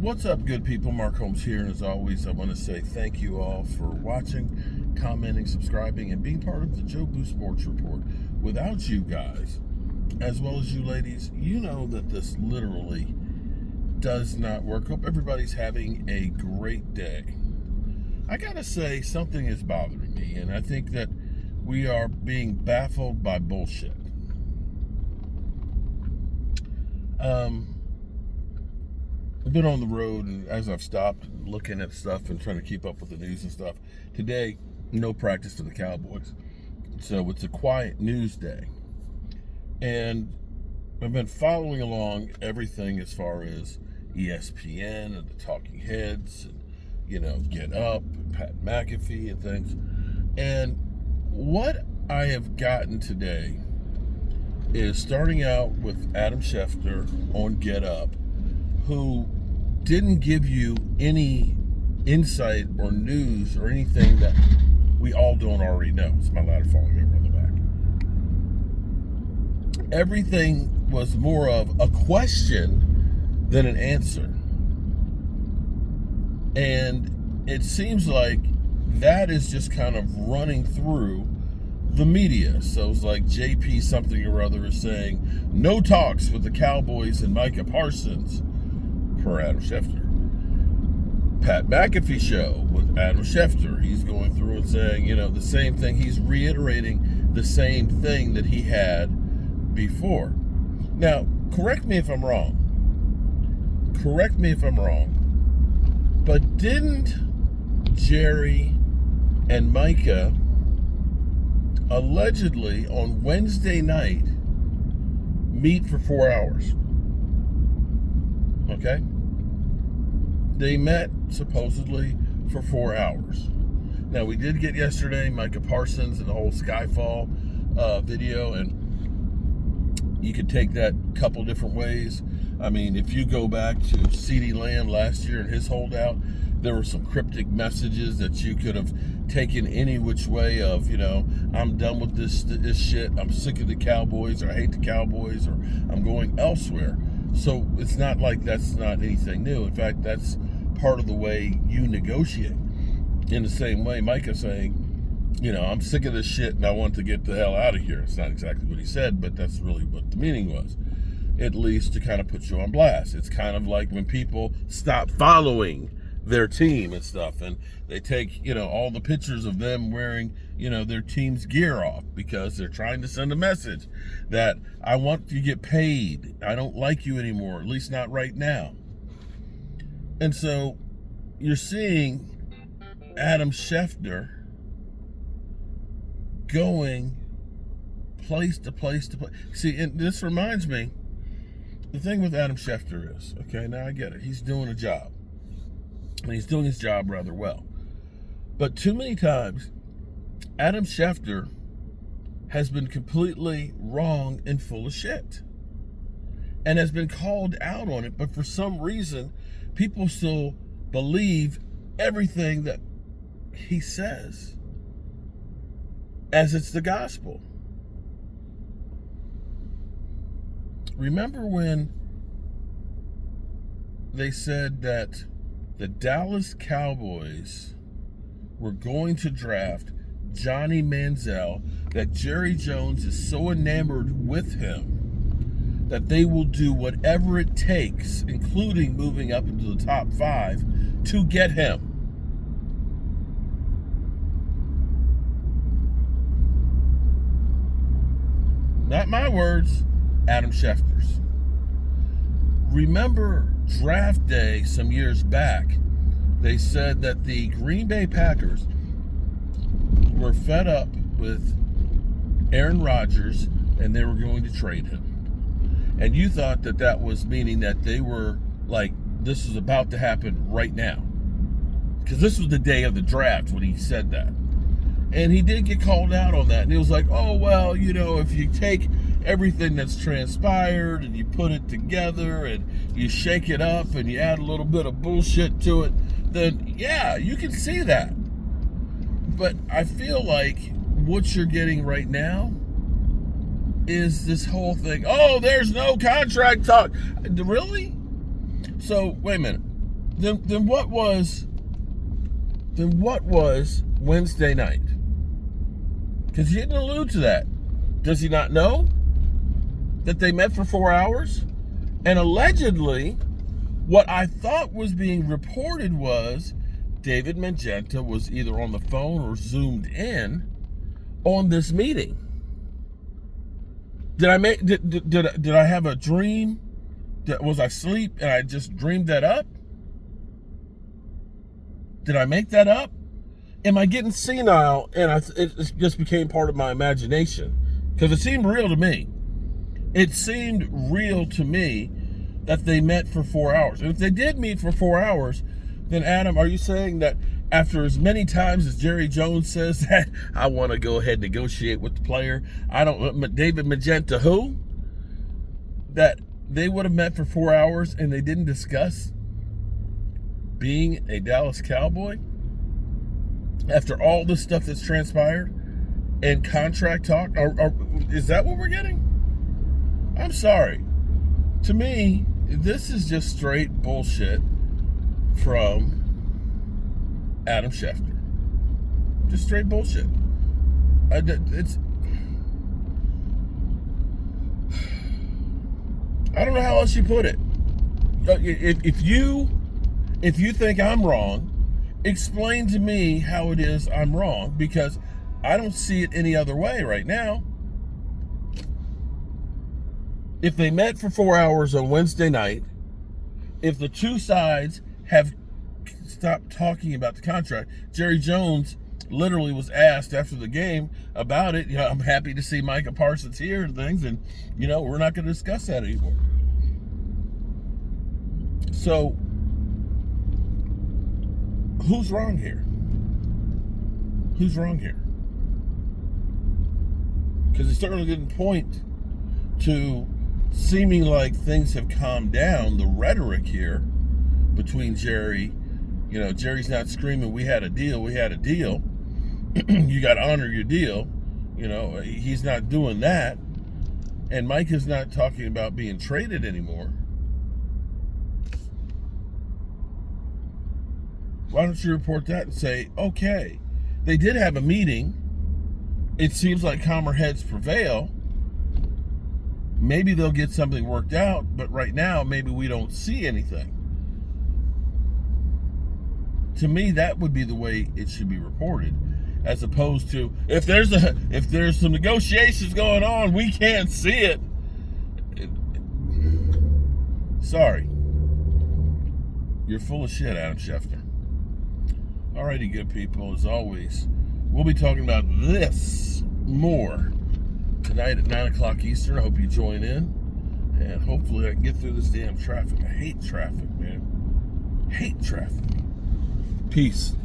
What's up, good people? Mark Holmes here, and as always, I want to say thank you all for watching, commenting, subscribing, and being part of the Joe Boo Sports Report. Without you guys, as well as you ladies, you know that this literally does not work. Hope everybody's having a great day. I gotta say, something is bothering me, and I think that we are being baffled by bullshit. I've been on the road, and as I've stopped looking at stuff and trying to keep up with the news and stuff, today, no practice for the Cowboys. So it's a quiet news day. And I've been following along everything as far as ESPN and the Talking Heads, and, Get Up, and Pat McAfee and things. And what I have gotten today is starting out with Adam Schefter on Get Up, who didn't give you any insight or news or anything that we all don't already know. It's my ladder falling over on the back. Everything was more of a question than an answer. And it seems like that is just kind of running through the media. So it's like JP something or other is saying, no talks with the Cowboys and Micah Parsons, per Adam Schefter. Pat McAfee show with Adam Schefter. He's going through and saying, the same thing. He's reiterating the same thing that he had before. Now, correct me if I'm wrong. But didn't Jerry and Micah allegedly on Wednesday night meet for 4 hours? Okay? They met supposedly for 4 hours. Now, we did get yesterday Micah Parsons and the whole Skyfall video, and you could take that a couple different ways. I mean, if you go back to CeeDee Lamb last year and his holdout, there were some cryptic messages that you could have taken any which way of, I'm done with this shit. I'm sick of the Cowboys, or I hate the Cowboys, or I'm going elsewhere. So it's not like that's not anything new. In fact, that's part of the way you negotiate. In the same way, Micah saying, I'm sick of this shit and I want to get the hell out of here. It's not exactly what he said, but that's really what the meaning was. At least to kind of put you on blast. It's kind of like when people stop following their team and stuff, and they take, all the pictures of them wearing, their team's gear off because they're trying to send a message that I want you to get paid. I don't like you anymore, at least not right now. And so you're seeing Adam Schefter going place to place to place. See, and this reminds me, the thing with Adam Schefter is, okay, now I get it. He's doing a job. And he's doing his job rather well. But too many times, Adam Schefter has been completely wrong and full of shit. And has been called out on it. But for some reason, people still believe everything that he says as it's the gospel. Remember when they said that the Dallas Cowboys were going to draft Johnny Manziel, that Jerry Jones is so enamored with him that they will do whatever it takes, including moving up into the top 5, to get him. Not my words, Adam Schefter's. Remember draft day some years back, they said that the Green Bay Packers were fed up with Aaron Rodgers and they were going to trade him. And you thought that that was meaning that they were like, this is about to happen right now. Because this was the day of the draft when he said that. And he did get called out on that. And he was like, oh, well, if you take everything that's transpired and you put it together and you shake it up and you add a little bit of bullshit to it, then yeah, you can see that. But I feel like what you're getting right now is this whole thing. Oh, there's no contract talk. Really? So, wait a minute. then what was Wednesday night? Because he didn't allude to that. Does he not know that they met for 4 hours? And allegedly, what I thought was being reported was David Magenta was either on the phone or zoomed in on this meeting. Did I have a dream? Was I asleep and I just dreamed that up? Did I make that up? Am I getting senile and it just became part of my imagination? Because it seemed real to me. It seemed real to me that they met for 4 hours. And if they did meet for 4 hours, then Adam, are you saying that after as many times as Jerry Jones says that I want to go ahead and negotiate with the player, David Magenta who? That they would have met for 4 hours and they didn't discuss being a Dallas Cowboy? After all the stuff that's transpired and contract talk, is that what we're getting? I'm sorry. To me, this is just straight bullshit from Adam Schefter. Just straight bullshit. I don't know how else you put it. If you think I'm wrong, explain to me how it is I'm wrong, because I don't see it any other way right now. If they met for 4 hours on Wednesday night, if the two sides have stopped talking about the contract, Jerry Jones literally was asked after the game about it. I'm happy to see Micah Parsons here and things, and we're not going to discuss that anymore. So who's wrong here? Who's wrong here? Because it certainly didn't point to seeming like things have calmed down. The rhetoric here between Jerry, Jerry's not screaming, we had a deal. You got to honor your deal. He's not doing that. And Mike is not talking about being traded anymore. Why don't you report that and say, okay, they did have a meeting. It seems like calmer heads prevail. Maybe they'll get something worked out, but right now, maybe we don't see anything. To me, that would be the way it should be reported, as opposed to if there's some negotiations going on, we can't see it. Sorry, you're full of shit, Adam Schefter. Alrighty, good people. As always, we'll be talking about this more tonight at 9 o'clock Eastern. I hope you join in, and hopefully I can get through this damn traffic. I hate traffic, man. Hate traffic. Peace.